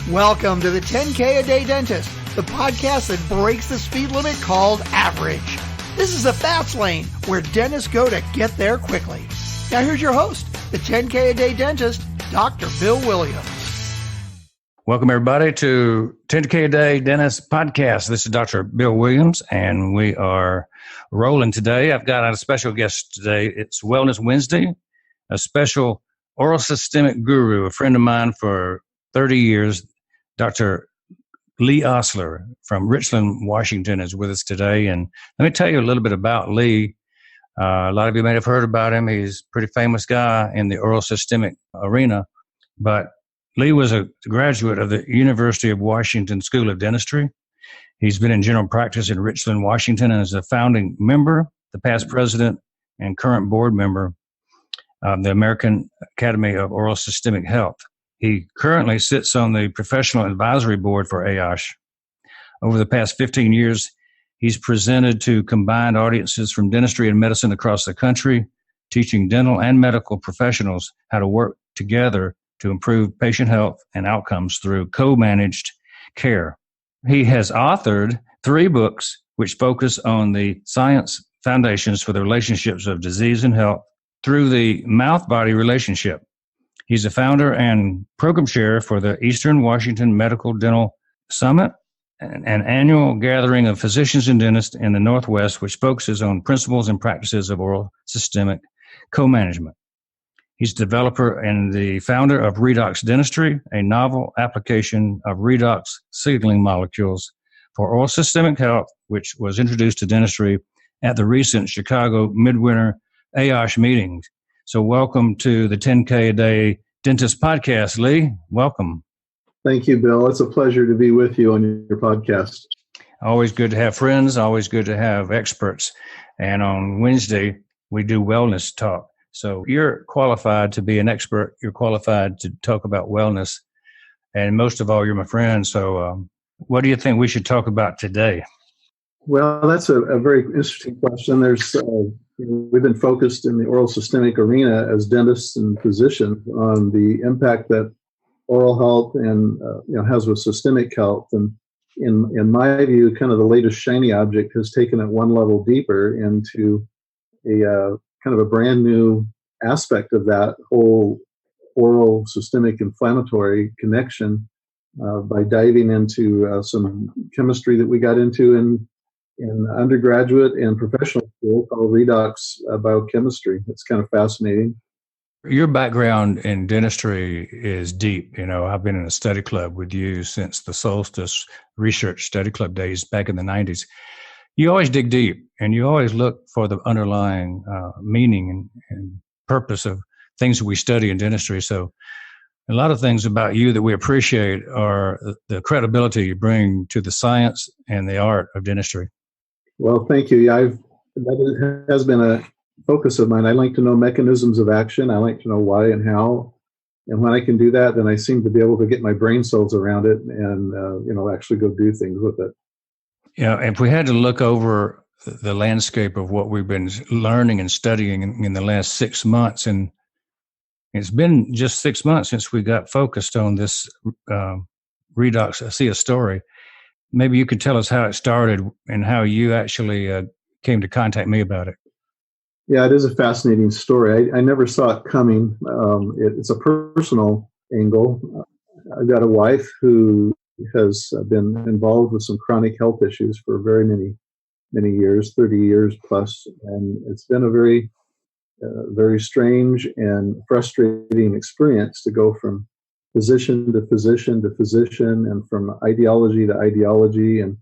Welcome to the 10K a Day Dentist, the podcast that breaks the speed limit called average. This is the fast lane where dentists go to get there quickly. Now here's your host, the 10K a Day Dentist, Dr. Bill Williams. Welcome everybody to 10K a Day Dentist podcast. This is Dr. Bill Williams and we are rolling today. I've got a special guest today. It's Wellness Wednesday, a special oral systemic guru, a friend of mine for 30 years, Dr. Lee Ostler from Richland, Washington is with us today. And let me tell you a little bit about Lee. A lot of you may have heard about him. He's a pretty famous guy in the oral systemic arena. But Lee was a graduate of the University of Washington School of Dentistry. He's been in general practice in Richland, Washington, and is a founding member, the past president, and current board member of the American Academy of Oral Systemic Health. He currently sits on the Professional Advisory Board for AOSH. Over the past 15 years, he's presented to combined audiences from dentistry and medicine across the country, teaching dental and medical professionals how to work together to improve patient health and outcomes through co-managed care. He has authored 3 books which focus on the science foundations for the relationships of disease and health through the mouth-body relationship. He's a founder and program chair for the Eastern Washington Medical Dental Summit, an annual gathering of physicians and dentists in the Northwest, which focuses on principles and practices of oral systemic co-management. He's developer and the founder of Redox Dentistry, a novel application of redox signaling molecules for oral systemic health, which was introduced to dentistry at the recent Chicago Midwinter AOSH meetings. So welcome to the 10K a Day Dentist podcast, Lee. Welcome. Thank you, Bill. It's a pleasure to be with you on your podcast. Always good to have friends, always good to have experts. And on Wednesday, we do wellness talk. So you're qualified to be an expert. You're qualified to talk about wellness. And most of all, you're my friend. So what do you think we should talk about today? Well, that's a very interesting question. We've been focused in the oral systemic arena as dentists and physicians on the impact that oral health and has with systemic health. And in my view, kind of the latest shiny object has taken it one level deeper into a kind of a brand new aspect of that whole oral systemic inflammatory connection by diving into some chemistry that we got into in undergraduate and professional school called Redox biochemistry. It's kind of fascinating. Your background in dentistry is deep. I've been in a study club with you since the Solstice Research Study Club days back in the 90s. You always dig deep, and you always look for the underlying meaning and purpose of things that we study in dentistry. So a lot of things about you that we appreciate are the credibility you bring to the science and the art of dentistry. Well, thank you. That has been a focus of mine. I like to know mechanisms of action. I like to know why and how. And when I can do that, then I seem to be able to get my brain cells around it and, actually go do things with it. If we had to look over the landscape of what we've been learning and studying in the last 6 months, and it's been just 6 months since we got focused on this Redox ASEA story. Maybe you could tell us how it started and how you actually came to contact me about it. Yeah, it is a fascinating story. I never saw it coming. It's a personal angle. I've got a wife who has been involved with some chronic health issues for very many years, 30 years plus. And it's been a very, very strange and frustrating experience to go from physician to physician to physician and from ideology to ideology. And,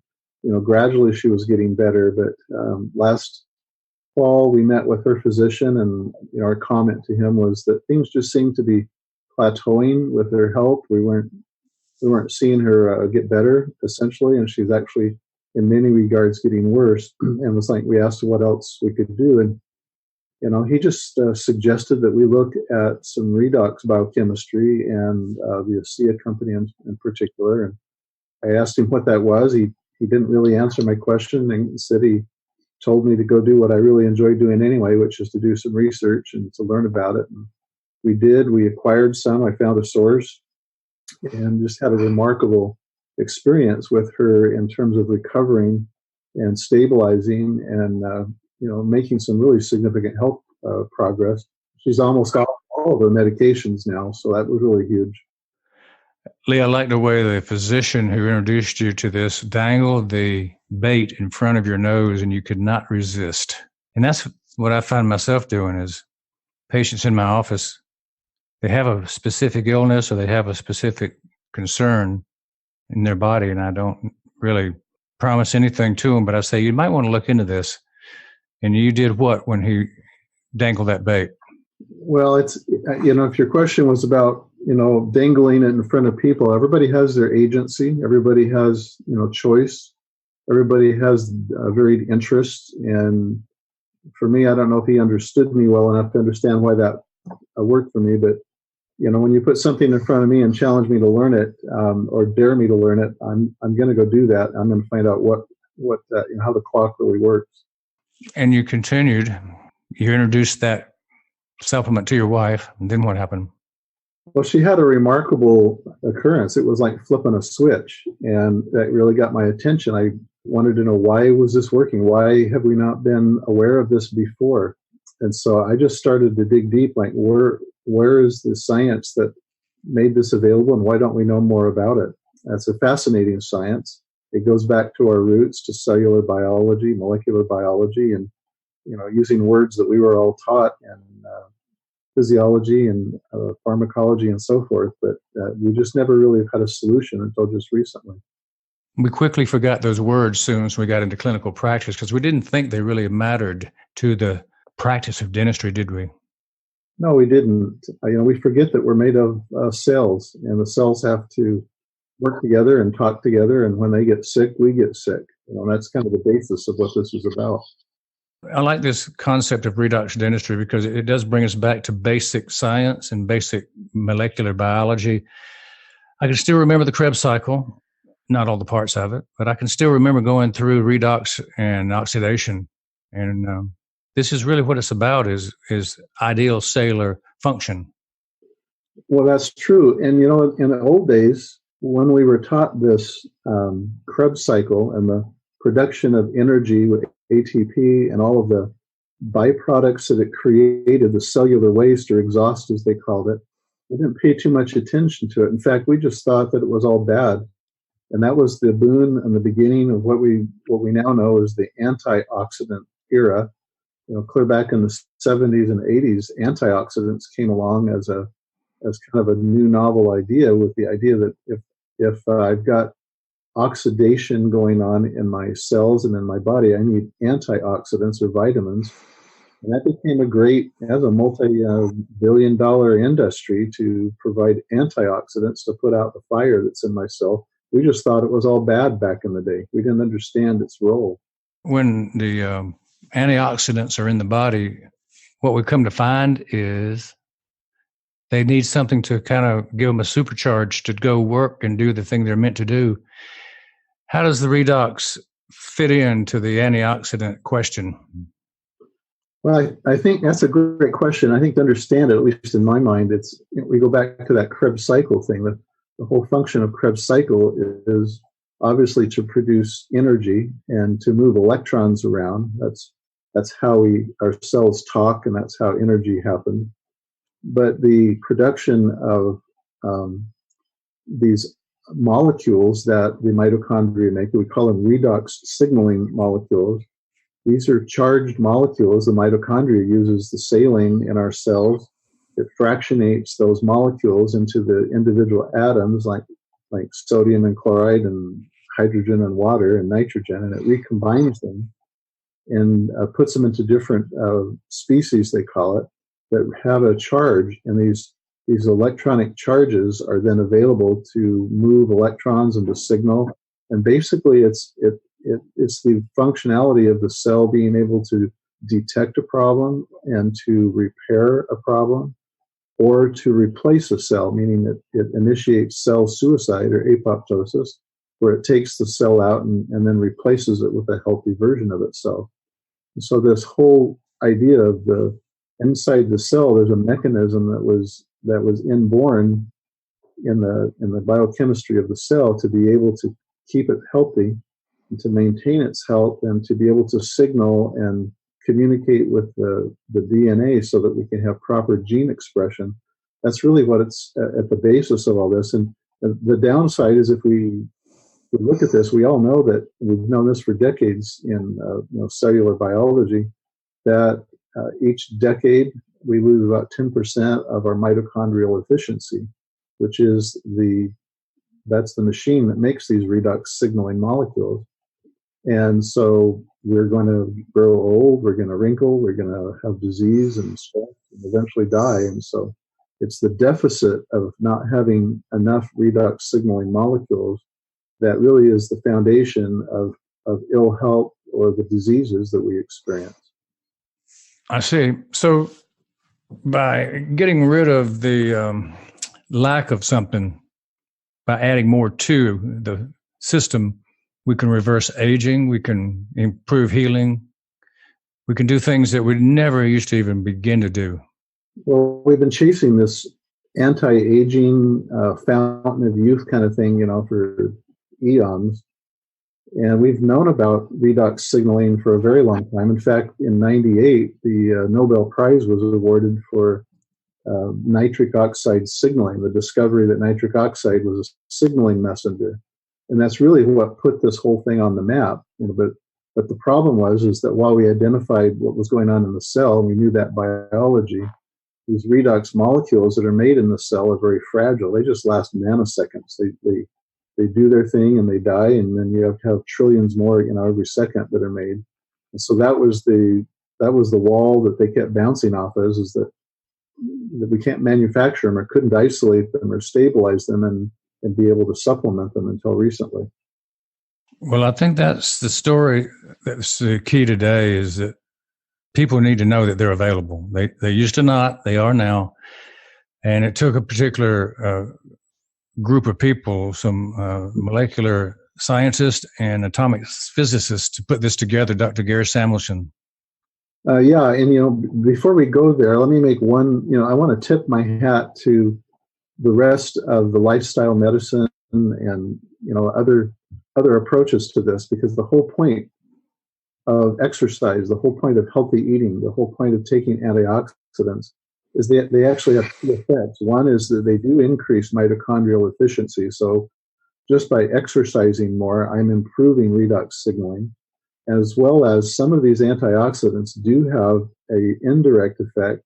gradually she was getting better. But last fall, we met with her physician, and our comment to him was that things just seemed to be plateauing with her health. We weren't seeing her get better, essentially, and she's actually, in many regards, getting worse. And was like, we asked her what else we could do, and he just suggested that we look at some redox biochemistry and the ASEA company in particular. And I asked him what that was. He didn't really answer my question, and said he told me to go do what I really enjoy doing anyway, which is to do some research and to learn about it. And we did. We acquired some. I found a source. and just had a remarkable experience with her in terms of recovering and stabilizing and making some really significant health progress. She's almost off all of her medications now, so that was really huge. Lee, I like the way the physician who introduced you to this dangled the bait in front of your nose and you could not resist. And that's what I find myself doing is patients in my office, they have a specific illness or they have a specific concern in their body, and I don't really promise anything to them, but I say, you might want to look into this. And you did what when he dangled that bait? Well, it's, if your question was about, dangling it in front of people, everybody has their agency. Everybody has, choice. Everybody has varied interests. And for me, I don't know if he understood me well enough to understand why that worked for me. But, when you put something in front of me and challenge me to learn it or dare me to learn it, I'm going to go do that. I'm going to find out how the clock really works. And you continued. You introduced that supplement to your wife. And then what happened? Well, she had a remarkable occurrence. It was like flipping a switch, and that really got my attention. I wanted to know, why was this working? Why have we not been aware of this before? And so I just started to dig deep, like where is the science that made this available, and why don't we know more about it? That's a fascinating science. It goes back to our roots, to cellular biology, molecular biology, and using words that we were all taught in physiology and pharmacology and so forth, but we just never really had a solution until just recently. We quickly forgot those words soon as we got into clinical practice because we didn't think they really mattered to the practice of dentistry, did we? No, we didn't. We forget that we're made of cells, and the cells have to work together and talk together, and when they get sick, we get sick. That's kind of the basis of what this is about. I like this concept of redox dentistry because it does bring us back to basic science and basic molecular biology. I can still remember the Krebs cycle, not all the parts of it, but I can still remember going through redox and oxidation. And this is really what it's about, is ideal cellular function. Well, that's true. And, in the old days, when we were taught this Krebs cycle and the production of energy with ATP and all of the byproducts that it created, the cellular waste or exhaust, as they called it, we didn't pay too much attention to it. In fact, we just thought that it was all bad. And that was the boon and the beginning of what we now know as the Antioxidant Era. Clear back in the 70s and 80s, antioxidants came along as kind of a new novel idea, with the idea that if I've got oxidation going on in my cells and in my body, I need antioxidants or vitamins. And that became as a multi-billion-dollar industry to provide antioxidants to put out the fire that's in my cell. We just thought it was all bad back in the day. We didn't understand its role. When the antioxidants are in the body, what we come to find is they need something to kind of give them a supercharge to go work and do the thing they're meant to do. How does the redox fit into the antioxidant question? Well, I think that's a great question. I think to understand it, at least in my mind, we go back to that Krebs cycle thing. The whole function of Krebs cycle is obviously to produce energy and to move electrons around. That's how our cells talk, and that's how energy happens. But the production of these molecules that the mitochondria make, we call them redox signaling molecules. These are charged molecules. The mitochondria uses the saline in our cells. It fractionates those molecules into the individual atoms, like sodium and chloride and hydrogen and water and nitrogen, and it recombines them and puts them into different species, they call it, that have a charge. And these electronic charges are then available to move electrons and to signal. And basically, it's the functionality of the cell being able to detect a problem and to repair a problem, or to replace a cell, meaning that it initiates cell suicide or apoptosis, where it takes the cell out and then replaces it with a healthy version of itself. And so this whole idea of inside the cell, there's a mechanism that was inborn in the biochemistry of the cell to be able to keep it healthy and to maintain its health and to be able to signal and communicate with the DNA so that we can have proper gene expression. That's really what it's at the basis of all this. And the downside is if we look at this, we all know that we've known this for decades in cellular biology, that each decade we lose about 10% of our mitochondrial efficiency, which is that's the machine that makes these redox signaling molecules. And so we're going to grow old, we're going to wrinkle, we're going to have disease and stress and eventually die. And so it's the deficit of not having enough redox signaling molecules that really is the foundation of ill health or the diseases that we experience. I see. So by getting rid of the lack of something, by adding more to the system, we can reverse aging, we can improve healing, we can do things that we never used to even begin to do. Well, we've been chasing this anti-aging fountain of youth kind of thing, for eons. And we've known about redox signaling for a very long time. In fact, in '98, the Nobel Prize was awarded for nitric oxide signaling, the discovery that nitric oxide was a signaling messenger. And that's really what put this whole thing on the map. But the problem is that while we identified what was going on in the cell, and we knew that biology, these redox molecules that are made in the cell are very fragile. They just last nanoseconds. They do their thing and they die, and then you have to have trillions more, every second that are made. And so that was the wall that they kept bouncing off of, is that we can't manufacture them or couldn't isolate them or stabilize them and be able to supplement them until recently. Well, I think that's the story. That's the key today, is that people need to know that they're available. They used to not, they are now. And it took a particular group of people, some molecular scientists and atomic physicists, to put this together, Dr. Gary Samuelson. Yeah, and before we go there, let me make one, I want to tip my hat to the rest of the lifestyle medicine and other approaches to this, because the whole point of exercise, the whole point of healthy eating, the whole point of taking antioxidants is that they actually have two effects. One is that they do increase mitochondrial efficiency. So just by exercising more, I'm improving redox signaling, as well as some of these antioxidants do have an indirect effect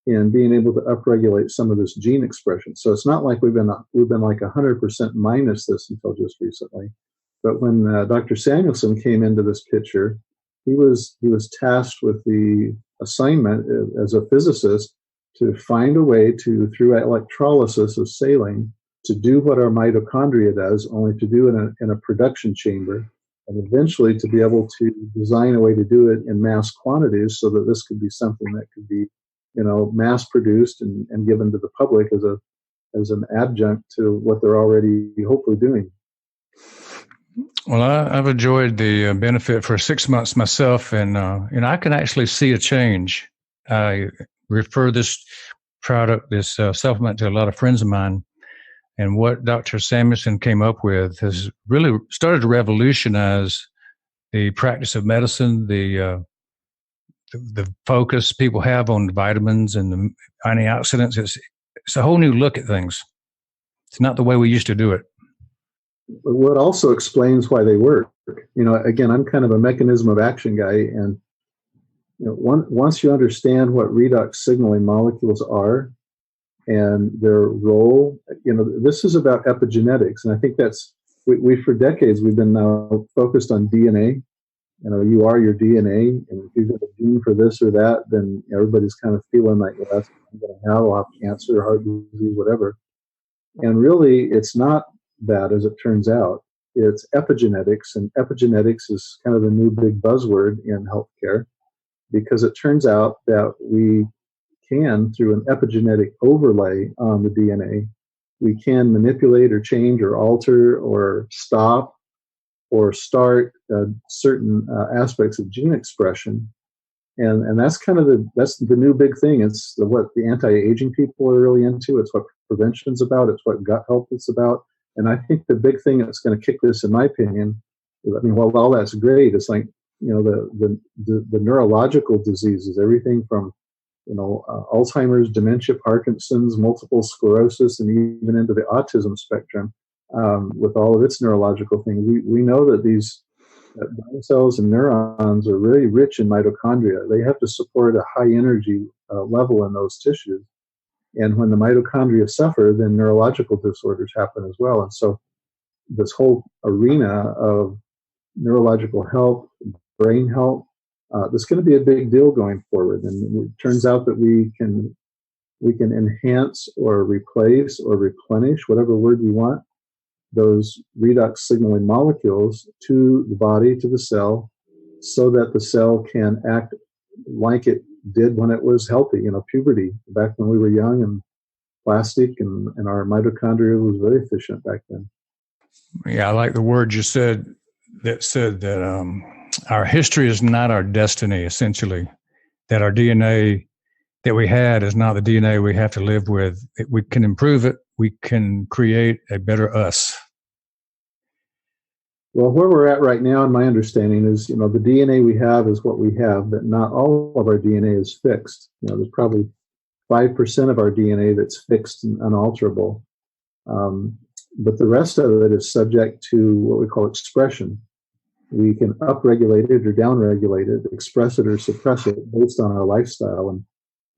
in being able to upregulate some of this gene expression. So it's not like we've been like 100% minus this until just recently. But when Dr. Samuelson came into this picture, he was tasked with the assignment as a physicist to find a way to, through electrolysis of saline, to do what our mitochondria does, only to do it in a production chamber, and eventually to be able to design a way to do it in mass quantities so that this could be something that could be, mass produced and given to the public as an adjunct to what they're already hopefully doing. Well, I've enjoyed the benefit for 6 months myself, and I can actually see a change. I refer this product, this supplement, to a lot of friends of mine, and what Dr. Samuelson came up with has really started to revolutionize the practice of medicine, the focus people have on the vitamins and the antioxidants. It's a whole new look at things. It's not the way we used to do it. But what also explains why they work. Again, I'm kind of a mechanism of action guy, and once you understand what redox signaling molecules are and their role, this is about epigenetics, and I think that's we for decades we've been now focused on DNA. You are your DNA, and if you get a gene for this or that, then everybody's kind of feeling like, well, that's what I'm going to have. I'll have cancer, heart disease, whatever. And really, it's not that, as it turns out. It's epigenetics, and epigenetics is kind of the new big buzzword in healthcare, because it turns out that we can, through an epigenetic overlay on the DNA, we can manipulate or change or alter or stop or start certain aspects of gene expression And that's kind of the new big thing. It's what the anti-aging people are really into. It's what prevention's about. It's what gut health is about. And I think the big thing that's going to kick this, in my opinion, while all that's great, it's like, the neurological diseases, everything from, Alzheimer's, dementia, Parkinson's, multiple sclerosis, and even into the autism spectrum, with all of its neurological things. We know that these brain cells and neurons are really rich in mitochondria. They have to support a high energy level in those tissues. And when the mitochondria suffer, then neurological disorders happen as well. And so this whole arena of neurological health, brain health, that's going to be a big deal going forward. And it turns out that we can enhance or replace or replenish, whatever word you want, those redox signaling molecules to the body, to the cell, so that the cell can act like it did when it was healthy, puberty, back when we were young and plastic, and our mitochondria was very efficient back then. Yeah, I like the word you said that our history is not our destiny, essentially, that our DNA that we had is not the DNA we have to live with. We can improve it. We can create a better us. Well, where we're at right now, in my understanding, is, the DNA we have is what we have, but not all of our DNA is fixed. There's probably 5% of our DNA that's fixed and unalterable. But the rest of it is subject to what we call expression. We can upregulate it or downregulate it, express it or suppress it based on our lifestyle. And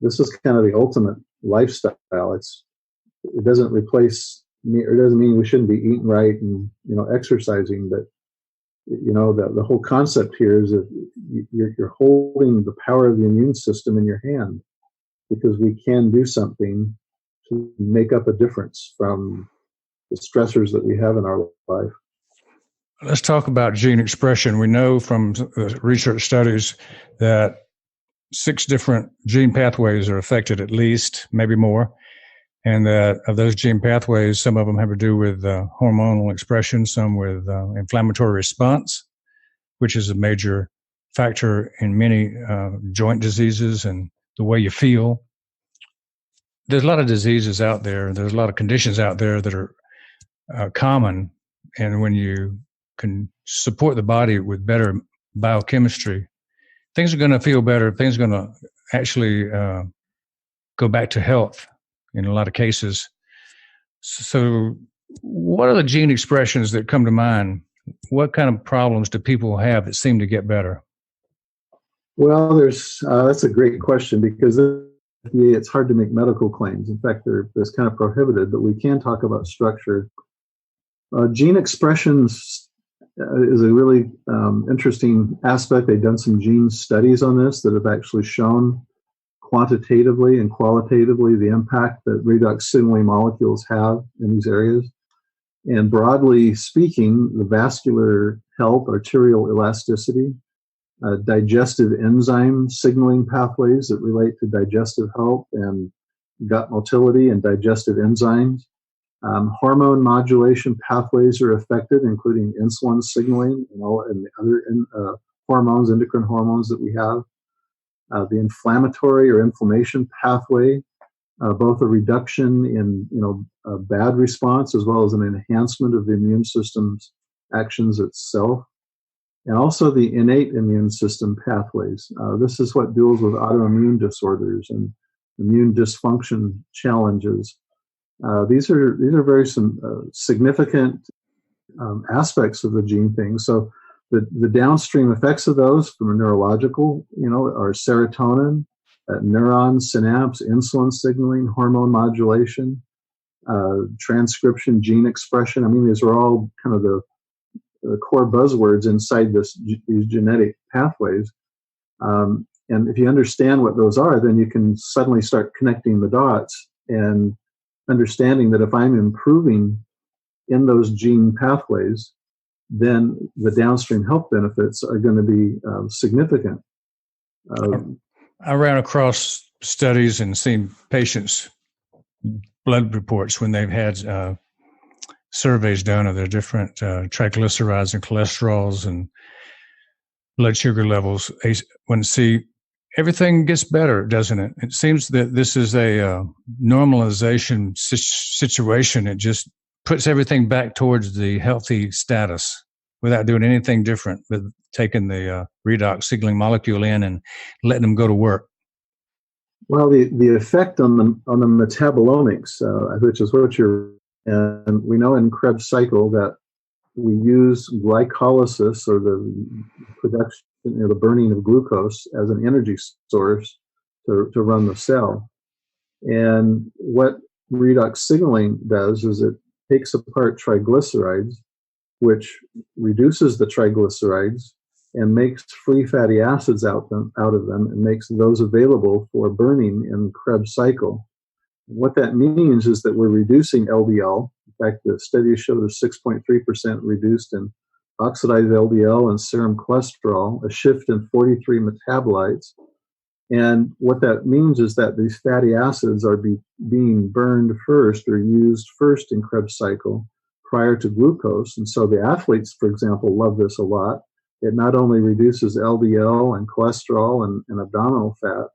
this is kind of the ultimate lifestyle. It doesn't replace me, or it doesn't mean we shouldn't be eating right and, exercising, but, the whole concept here is that you're holding the power of the immune system in your hand, because we can do something to make up a difference from the stressors that we have in our life. Let's talk about gene expression. We know from research studies that 6 different gene pathways are affected, at least, maybe more. And that of those gene pathways, some of them have to do with hormonal expression, some with inflammatory response, which is a major factor in many joint diseases and the way you feel. There's a lot of diseases out there. There's a lot of conditions out there that are common. And when you can support the body with better biochemistry, things are going to feel better. Things are going to actually go back to health in a lot of cases. So what are the gene expressions that come to mind? What kind of problems do people have that seem to get better? Well, that's a great question, because it's hard to make medical claims. In fact, it's kind of prohibited, but we can talk about structure. Gene expressions is a really interesting aspect. They've done some gene studies on this that have actually shown quantitatively and qualitatively the impact that redox signaling molecules have in these areas. And broadly speaking, the vascular health, arterial elasticity, digestive enzyme signaling pathways that relate to digestive health and gut motility and digestive enzymes. Hormone modulation pathways are affected, including insulin signaling and the other hormones, endocrine hormones that we have. The inflammatory or inflammation pathway, both a reduction in a bad response as well as an enhancement of the immune system's actions itself, and also the innate immune system pathways. This is what deals with autoimmune disorders and immune dysfunction challenges. These are very significant aspects of the gene thing. So the downstream effects of those from a neurological, are serotonin, neuron synapse, insulin signaling, hormone modulation, transcription, gene expression. I mean, these are all kind of the core buzzwords inside these genetic pathways. And if you understand what those are, then you can suddenly start connecting the dots and understanding that if I'm improving in those gene pathways, then the downstream health benefits are going to be significant. I ran across studies and seen patients' blood reports when they've had surveys done of their different triglycerides and cholesterols and blood sugar levels. When see everything gets better, doesn't it? It seems that this is a normalization situation. It just puts everything back towards the healthy status without doing anything different, with taking the redox signaling molecule in and letting them go to work. Well, the effect on the metabolomics, which is what and we know in Krebs cycle that we use glycolysis, or the production, the burning of glucose, as an energy source to run the cell. And what redox signaling does is it takes apart triglycerides, which reduces the triglycerides and makes free fatty acids out of them, and makes those available for burning in Krebs cycle. What that means is that we're reducing LDL. In fact, the study showed a 6.3% reduced in oxidized LDL and serum cholesterol, a shift in 43 metabolites. And what that means is that these fatty acids are being burned first, or used first in Krebs cycle prior to glucose. And so the athletes, for example, love this a lot. It not only reduces LDL and cholesterol and abdominal fat,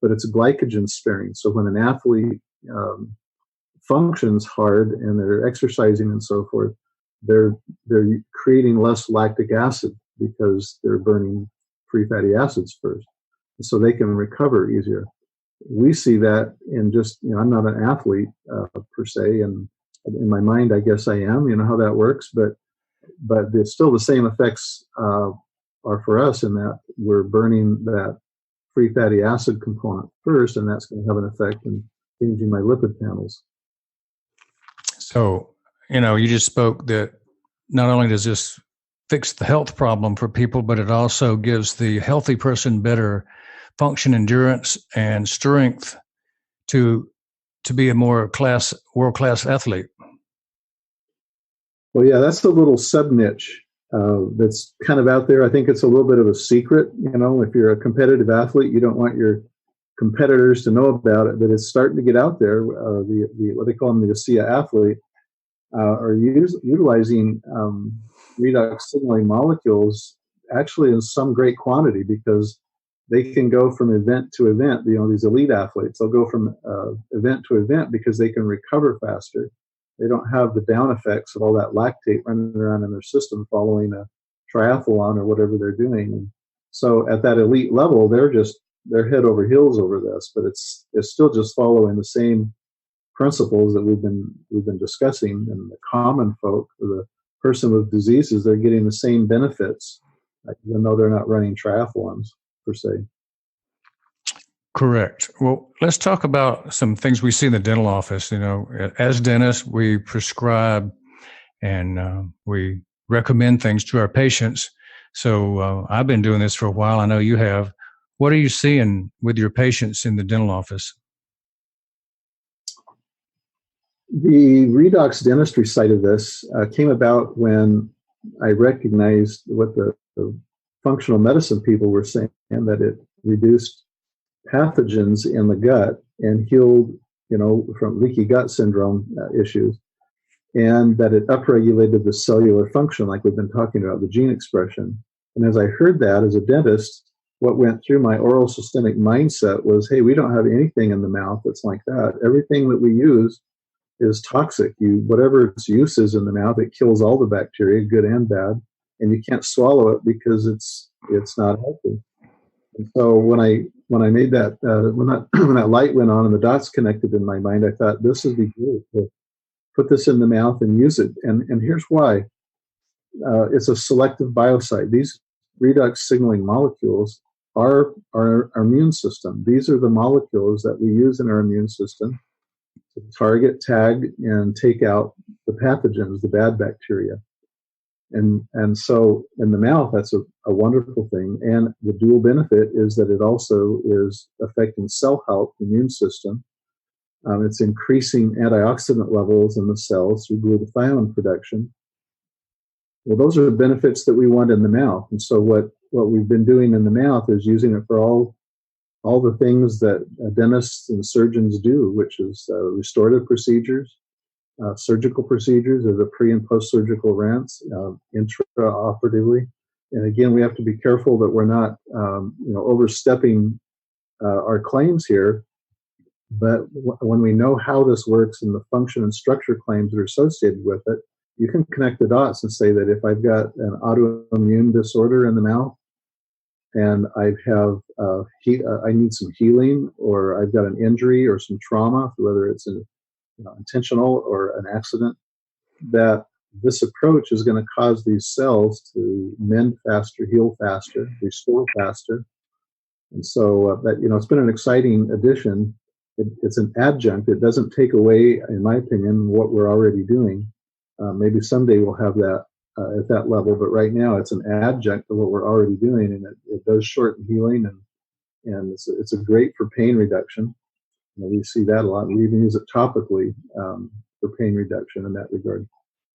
but it's glycogen sparing. So when an athlete functions hard and they're exercising and so forth, they're creating less lactic acid because they're burning free fatty acids first. And so they can recover easier. We see that in just, I'm not an athlete per se, and in my mind, I guess I am, how that works, but it's still the same effects are for us, in that we're burning that free fatty acid component first, and that's going to have an effect in changing my lipid panels. So, you just spoke that not only does this fix the health problem for people, but it also gives the healthy person better function, endurance, and strength to be a more world-class athlete. Well, yeah, that's a little sub-niche that's kind of out there. I think it's a little bit of a secret. If you're a competitive athlete, you don't want your competitors to know about it, but it's starting to get out there. What they call them, the ASEA athlete, are utilizing redox signaling molecules actually in some great quantity, because they can go from event to event. These elite athletes, they'll go from event to event because they can recover faster. They don't have the down effects of all that lactate running around in their system following a triathlon or whatever they're doing. And so at that elite level, they're head over heels over this, but it's still just following the same principles that we've been discussing. And the common folk, or the person with diseases, they're getting the same benefits, even though they're not running triathlons per se. Correct. Well, let's talk about some things we see in the dental office. As dentists, we prescribe and we recommend things to our patients. So I've been doing this for a while. I know you have. What are you seeing with your patients in the dental office? The redox dentistry side of this came about when I recognized what the functional medicine people were saying, that it reduced pathogens in the gut and healed, from leaky gut syndrome issues, and that it upregulated the cellular function, like we've been talking about, the gene expression. And as I heard that as a dentist, what went through my oral systemic mindset was, hey, we don't have anything in the mouth that's like that. Everything that we use is toxic. Whatever its use is in the mouth, it kills all the bacteria, good and bad, and you can't swallow it because it's not healthy. And so when I made that, when that light went on and the dots connected in my mind, I thought, this would be good to put this in the mouth and use it. And here's why. It's a selective biocide. These redox signaling molecules are our immune system. These are the molecules that we use in our immune system to target, tag, and take out the pathogens, the bad bacteria. And so in the mouth, that's a wonderful thing. And the dual benefit is that it also is affecting cell health, immune system. It's increasing antioxidant levels in the cells through glutathione production. Well, those are the benefits that we want in the mouth. And so what we've been doing in the mouth is using it for all the things that dentists and surgeons do, which is restorative procedures, surgical procedures, or the pre- and post-surgical rents, intraoperatively. And again, we have to be careful that we're not overstepping our claims here, but when we know how this works and the function and structure claims that are associated with it, you can connect the dots and say that if I've got an autoimmune disorder in the mouth and I have I need some healing, or I've got an injury or some trauma, whether it's intentional or an accident, that this approach is going to cause these cells to mend faster, heal faster, restore faster. And so that, it's been an exciting addition. It's an adjunct. It doesn't take away, in my opinion, what we're already doing. Maybe someday we'll have that at that level, but right now it's an adjunct to what we're already doing, and it does shorten healing, and it's a great for pain reduction. We see that a lot. We even use it topically for pain reduction in that regard.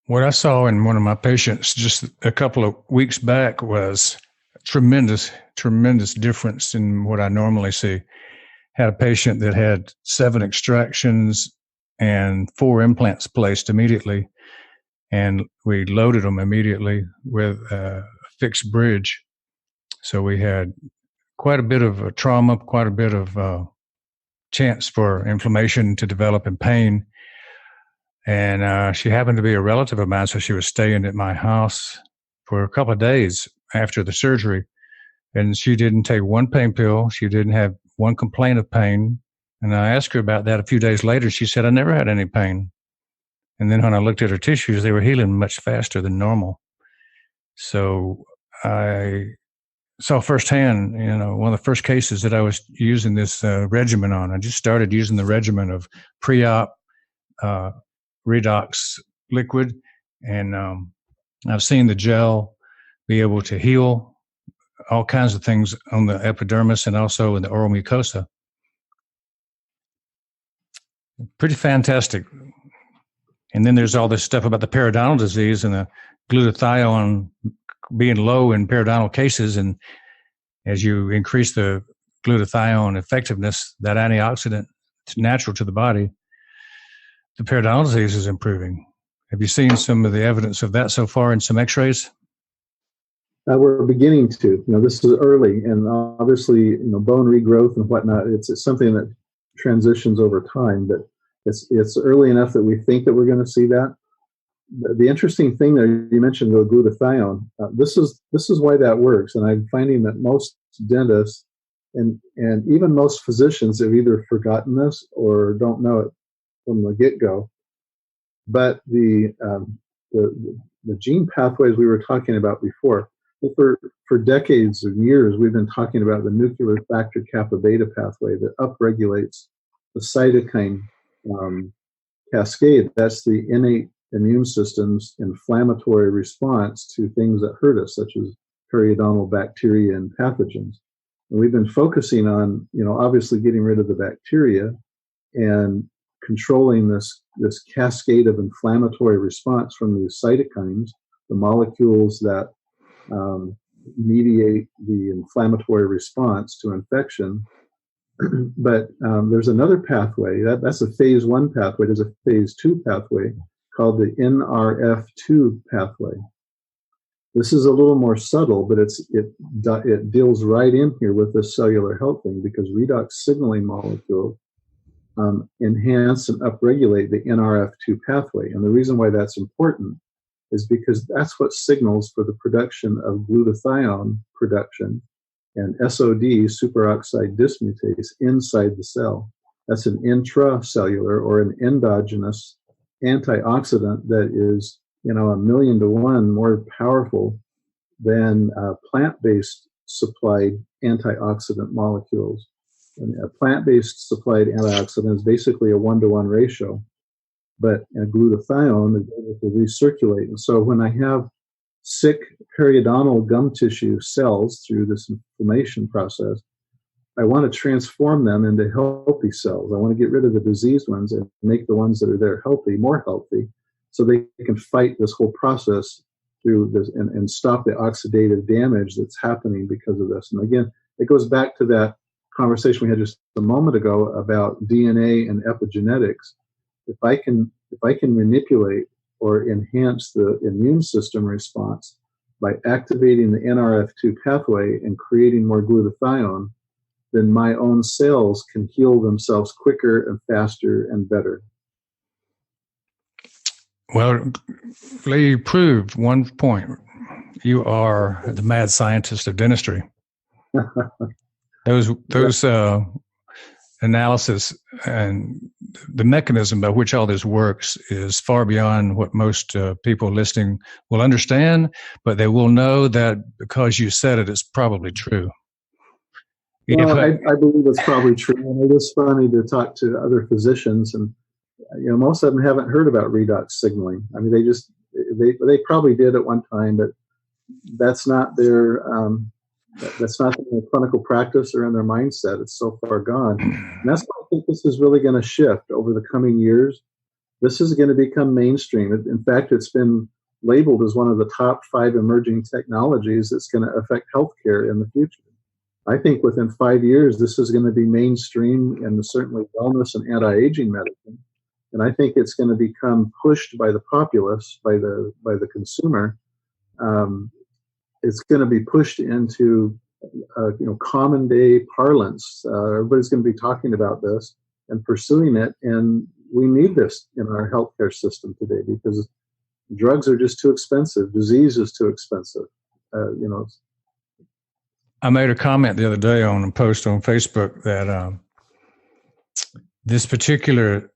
What I saw in one of my patients just a couple of weeks back was tremendous difference in what I normally see. Had a patient that had 7 extractions and 4 implants placed immediately, and we loaded them immediately with a fixed bridge. So we had quite a bit of trauma, quite a bit of chance for inflammation to develop and pain. And she happened to be a relative of mine, so she was staying at my house for a couple of days after the surgery. And she didn't take one pain pill. She didn't have one complaint of pain. And I asked her about that a few days later. She said, I never had any pain. And then when I looked at her tissues, they were healing much faster than normal. So I saw firsthand, one of the first cases that I was using this regimen on. I just started using the regimen of pre-op Redox liquid, and I've seen the gel be able to heal all kinds of things on the epidermis and also in the oral mucosa. Pretty fantastic. And then there's all this stuff about the periodontal disease and the glutathione being low in periodontal cases. And as you increase the glutathione effectiveness, that antioxidant, it's natural to the body, the periodontal disease is improving. Have you seen some of the evidence of that so far in some x-rays? We're beginning to. This is early, and obviously, bone regrowth and whatnot, it's something that transitions over time, but it's early enough that we think that we're going to see that. The interesting thing there, you mentioned the glutathione. This is why that works, and I'm finding that most dentists and even most physicians have either forgotten this or don't know it from the get-go. But the gene pathways we were talking about before, for decades or years, we've been talking about the nuclear factor kappa beta pathway that upregulates the cytokine cascade. That's the innate immune system's inflammatory response to things that hurt us, such as periodontal bacteria and pathogens. And we've been focusing on, obviously getting rid of the bacteria and controlling this cascade of inflammatory response from these cytokines, the molecules that mediate the inflammatory response to infection. But there's another pathway, that's a phase 1 pathway. There's a phase 2 pathway called the NRF2 pathway. This is a little more subtle, but it deals right in here with this cellular health thing, because redox signaling molecules enhance and upregulate the NRF2 pathway. And the reason why that's important is because that's what signals for the production of glutathione production and SOD, superoxide dismutase, inside the cell. That's an intracellular or an endogenous antioxidant that is, 1,000,000 to 1 more powerful than plant-based supplied antioxidant molecules. And a plant-based supplied antioxidant is basically a 1-to-1 ratio, but a glutathione is able to recirculate. And so when I have sick periodontal gum tissue cells through this inflammation process, I want to transform them into healthy cells. I want to get rid of the diseased ones and make the ones that are there healthy, more healthy, so they can fight this whole process through this and stop the oxidative damage that's happening because of this. And again, it goes back to that conversation we had just a moment ago about DNA and epigenetics. If I can manipulate or enhance the immune system response by activating the NRF2 pathway and creating more glutathione, then my own cells can heal themselves quicker and faster and better. Well, Lee, you proved one point. You are the mad scientist of dentistry. Those analysis and the mechanism by which all this works is far beyond what most people listening will understand, but they will know that because you said it, it's probably true. Well, I believe it's probably true. And it is funny to talk to other physicians, and most of them haven't heard about redox signaling. I mean, they probably did at one time, but that's not their clinical practice or in their mindset. It's so far gone. And that's why I think this is really going to shift over the coming years. This is going to become mainstream. In fact, it's been labeled as one of the top 5 emerging technologies that's going to affect healthcare in the future. I think within 5 years, this is going to be mainstream in certainly wellness and anti-aging medicine. And I think it's going to become pushed by the populace, by the consumer. It's going to be pushed into common day parlance. Everybody's going to be talking about this and pursuing it, and we need this in our healthcare system today because drugs are just too expensive. Disease is too expensive. I made a comment the other day on a post on Facebook that this particular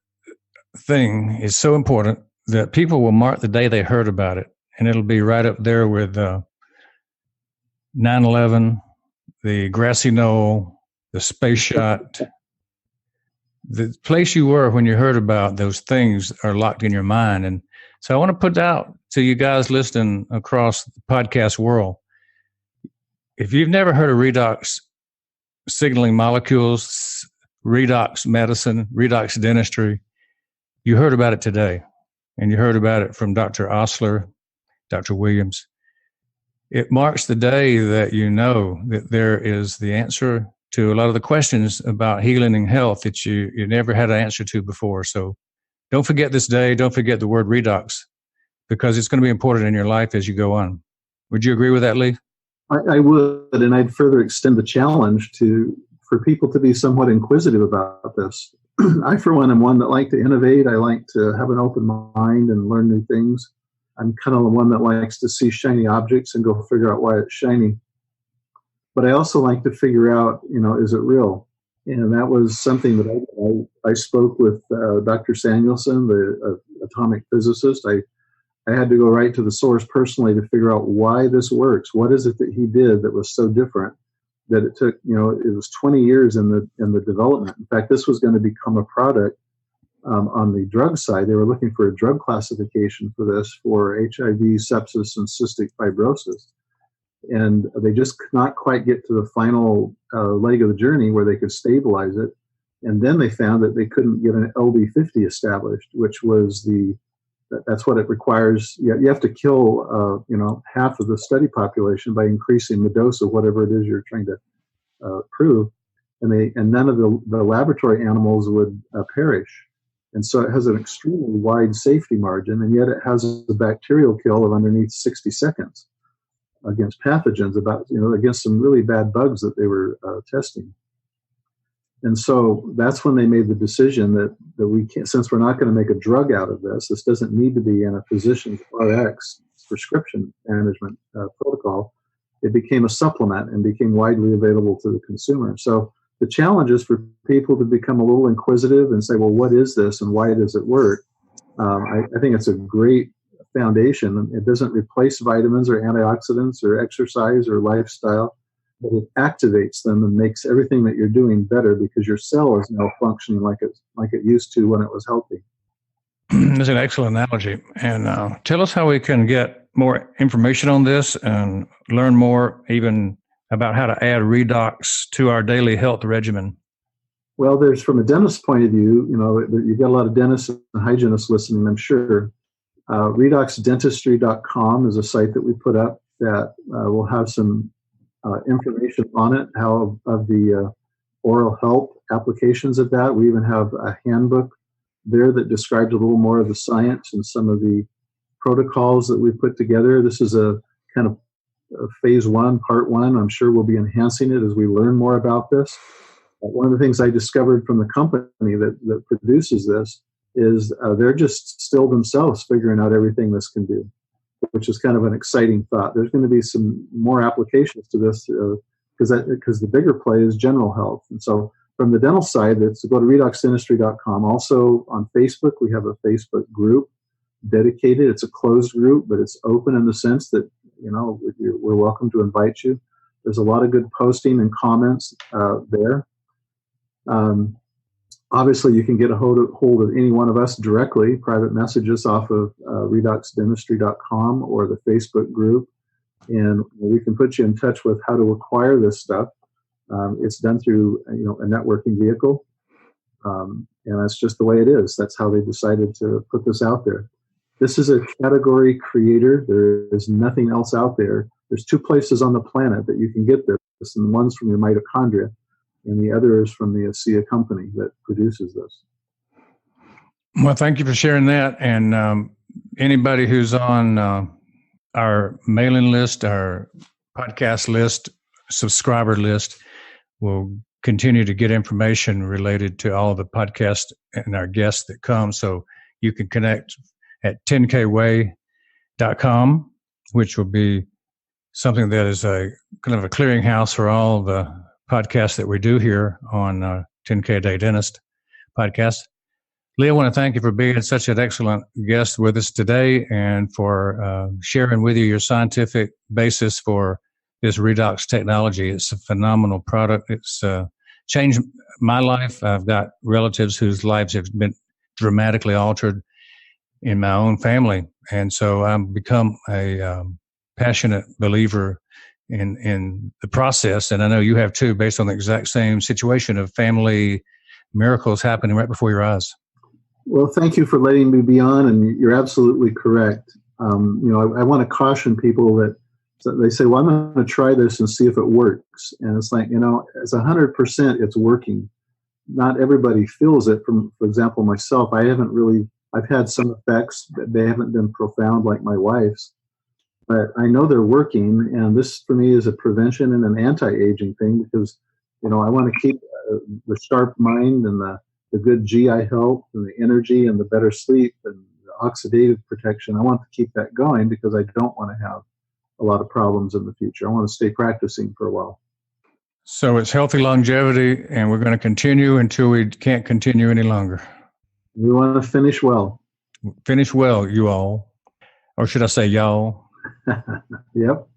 thing is so important that people will mark the day they heard about it, and it'll be right up there with 9/11, the grassy knoll, the space shot. The place you were when you heard about those things are locked in your mind. And so I want to put out to you guys listening across the podcast world, if you've never heard of redox signaling molecules, redox medicine, redox dentistry, you heard about it today. And you heard about it from Dr. Ostler, Dr. Williams. It marks the day that you know that there is the answer to a lot of the questions about healing and health that you never had an answer to before. So don't forget this day. Don't forget the word redox, because it's going to be important in your life as you go on. Would you agree with that, Lee? I would, and I'd further extend the challenge for people to be somewhat inquisitive about this. I, for one, am one that like to innovate. I like to have an open mind and learn new things. I'm kind of the one that likes to see shiny objects and go figure out why it's shiny. But I also like to figure out, is it real? And that was something that I spoke with Dr. Samuelson, the atomic physicist. I had to go right to the source personally to figure out why this works. What is it that he did that was so different that it took, it was 20 years in the development. In fact, this was going to become a product on the drug side. They were looking for a drug classification for this for HIV, sepsis, and cystic fibrosis. And they just could not quite get to the final leg of the journey where they could stabilize it. And then they found that they couldn't get an LD50 established, which was that's what it requires. You have to kill, half of the study population by increasing the dose of whatever it is you're trying to prove. And none of the laboratory animals would perish. And so it has an extremely wide safety margin, and yet it has a bacterial kill of underneath 60 seconds against pathogens, against some really bad bugs that they were testing. And so that's when they made the decision that we can't, since we're not going to make a drug out of this doesn't need to be in a physician's RX prescription management protocol. It became a supplement and became widely available to the consumer. So the challenge is for people to become a little inquisitive and say, well, what is this and why does it work? I think it's a great foundation. It doesn't replace vitamins or antioxidants or exercise or lifestyle, but it activates them and makes everything that you're doing better because your cell is now functioning like it used to when it was healthy. That's an excellent analogy. And tell us how we can get more information on this and learn more even about how to add redox to our daily health regimen. Well, there's, from a dentist's point of view, you've got a lot of dentists and hygienists listening, I'm sure. Redoxdentistry.com is a site that we put up that will have some information on it, how of the oral health applications of that. We even have a handbook there that describes a little more of the science and some of the protocols that we put together. This is a kind of phase 1, part 1. I'm sure we'll be enhancing it as we learn more about this. One of the things I discovered from the company that produces this is they're just still themselves figuring out everything this can do, which is kind of an exciting thought. There's going to be some more applications to this because the bigger play is general health. And so from the dental side, it's to go to redoxdentistry.com. Also on Facebook, we have a Facebook group dedicated. It's a closed group, but it's open in the sense that, we're welcome to invite you. There's a lot of good posting and comments there. Obviously, you can get a hold of any one of us directly, private messages off of redoxdentistry.com or the Facebook group, and we can put you in touch with how to acquire this stuff. It's done through a networking vehicle, and that's just the way it is. That's how they decided to put this out there. This is a category creator. There is nothing else out there. There's 2 places on the planet that you can get this, and one's from your mitochondria, and the other is from the ASEA company that produces this. Well, thank you for sharing that. And anybody who's on our mailing list, our podcast list, subscriber list, will continue to get information related to all the podcasts and our guests that come. So you can connect at 10kway.com, which will be something that is a kind of a clearinghouse for all the podcasts that we do here on 10K A Day Dentist podcast. Lee, I want to thank you for being such an excellent guest with us today and for sharing with you your scientific basis for this Redox technology. It's a phenomenal product. It's changed my life. I've got relatives whose lives have been dramatically altered in my own family. And so I've become a passionate believer in the process. And I know you have too, based on the exact same situation of family miracles happening right before your eyes. Well, thank you for letting me be on, and you're absolutely correct. I want to caution people that they say, well, I'm going to try this and see if it works. And it's like, it's 100% it's working. Not everybody feels it. For example, myself, I've had some effects, but they haven't been profound like my wife's. But I know they're working, and this for me is a prevention and an anti-aging thing because, I want to keep the sharp mind and the good GI health and the energy and the better sleep and the oxidative protection. I want to keep that going because I don't want to have a lot of problems in the future. I want to stay practicing for a while. So it's healthy longevity, and we're going to continue until we can't continue any longer. We want to finish well. Finish well, you all. Or should I say y'all? Yep.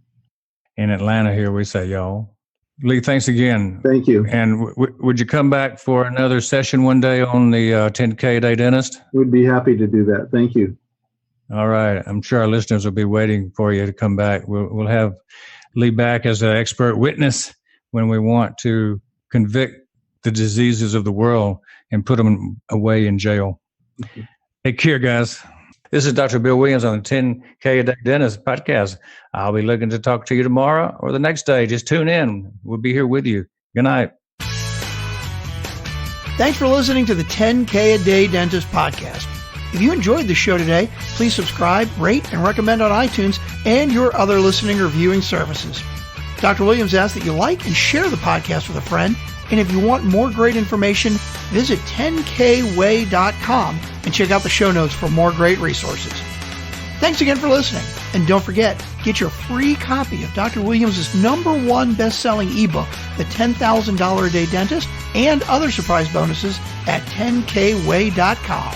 In Atlanta here, we say y'all. Lee, thanks again. Thank you. And would you come back for another session one day on the 10K A Day Dentist? We'd be happy to do that. Thank you. All right. I'm sure our listeners will be waiting for you to come back. We'll have Lee back as an expert witness when we want to convict the diseases of the world and put them away in jail. Mm-hmm. Take care, guys. This is Dr. Bill Williams on the 10K A Day Dentist podcast. I'll be looking to talk to you tomorrow or the next day. Just tune in. We'll be here with you. Good night. Thanks for listening to the 10K A Day Dentist podcast. If you enjoyed the show today, please subscribe, rate, and recommend on iTunes and your other listening or viewing services. Dr. Williams asks that you like and share the podcast with a friend. And if you want more great information, visit 10kway.com and check out the show notes for more great resources. Thanks again for listening. And don't forget, get your free copy of Dr. Williams' #1 best-selling ebook, The $10,000 a Day Dentist, and other surprise bonuses at 10kway.com.